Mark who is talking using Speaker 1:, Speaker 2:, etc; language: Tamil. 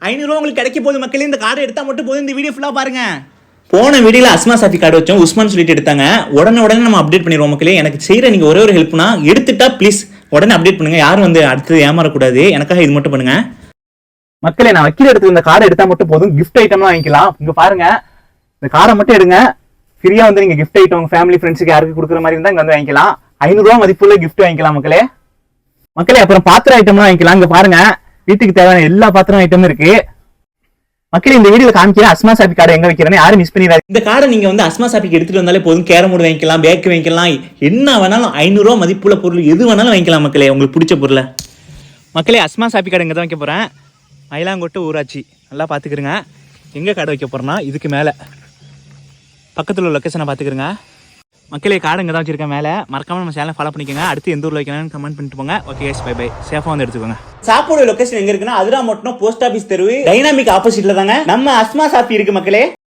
Speaker 1: 500 உங்களுக்கு கிடைக்க போகுது மக்களே. இந்த கார்டை எடுத்தால் மட்டும் போதும். இந்த வீடியோ ஃபுல்லாக பாருங்க. போன வீடியோவில் அஸ்மா சாஃபி கார்டு வச்சோம், உஸ்மான் சொல்லிட்டு எடுத்தாங்க. உடனே நம்ம அப்டேட் பண்ணிடுவோம் மக்களே. எனக்கு செய்கிற நீங்கள் ஒரே ஒரு ஹெல்ப்னா, எடுத்துட்டா ப்ளீஸ் உடனே அப்டேட் பண்ணுங்க. யாரும் வந்து அடுத்தது ஏமாறக்கூடாது. எனக்காக இது மட்டும் பண்ணுங்க மக்களே. நான் வைக்கிற இடத்துல இந்த கார்டை எடுத்தால் மட்டும் போதும். கிஃப்ட் ஐட்டம்லாம் வாங்கிக்கலாம். இங்கே பாருங்க, இந்த காரை மட்டும் எடுங்க. ஃப்ரீயாக வந்து நீங்கள் கிஃப்ட் ஐட்டம் உங்கள் ஃபேமிலி ஃப்ரெண்ட்ஸுக்கு யாருக்கு கொடுக்குற மாதிரி இருந்தால் இங்கே வந்து வாங்கிக்கலாம். 500 ரூபா மதிப்புள்ள கிஃப்ட் வாங்கிக்கலாம் மக்களே. அப்புறம் பாத்திர ஐட்டம்லாம் வாங்கிக்கலாம். இங்கே பாருங்க, வீட்டுக்கு தேவையான எல்லா பாத்திரம் ஐட்டமும் இருக்கு மக்களே. இந்த வீடியோல காமிக்கிற அஸ்மா சாஃபி கார்டை எங்க வைக்கிறேன்னு யாரும் மிஸ் பண்ணிடாது. இந்த கார்டை நீங்க வந்து அஸ்மா சாஃபிக்கு எடுத்துட்டு வந்தாலே போதும். கேரம் போர்டு வாங்கிக்கலாம், பேக் வாங்கிக்கலாம், என்ன வேணாலும் 500 ரூபா மதிப்புள்ள பொருள் எது வேணாலும் வாங்கிக்கலாம் மக்களே, உங்களுக்கு பிடிச்ச பொருளை. மக்களே, அஸ்மா சாஃபி கார்டு எங்க தான் வைக்க போறேன். மயிலாங்கோட்டு ஊராட்சி, நல்லா பாத்துக்கிறங்க. எங்க கார்டு வைக்க போறேன்னா இதுக்கு மேல பக்கத்துல உள்ள லொக்கேஷனை பாத்துக்கிறங்க மக்களே. கார்டு எங்க தான் வச்சிருக்கேன் மேலே. மறக்காம நம்ம சேனலை ஃபாலோ பண்ணிக்கோங்க. அடுத்து எந்த ஊர்ல வைக்கணும்னு கமெண்ட் பண்ணிட்டு போங்க. Okay guys, bye bye. சேஃபா வந்து எடுத்துக்கோங்க. சாப்பாடு லொகேஷன் எங்க இருக்குன்னா அதிராமோட்டம் போஸ்ட் ஆபீஸ் தெரு டைனாமிக் ஆப்போசிட்ல தாங்க நம்ம அஸ்மா சாஃபி இருக்கு மக்களே.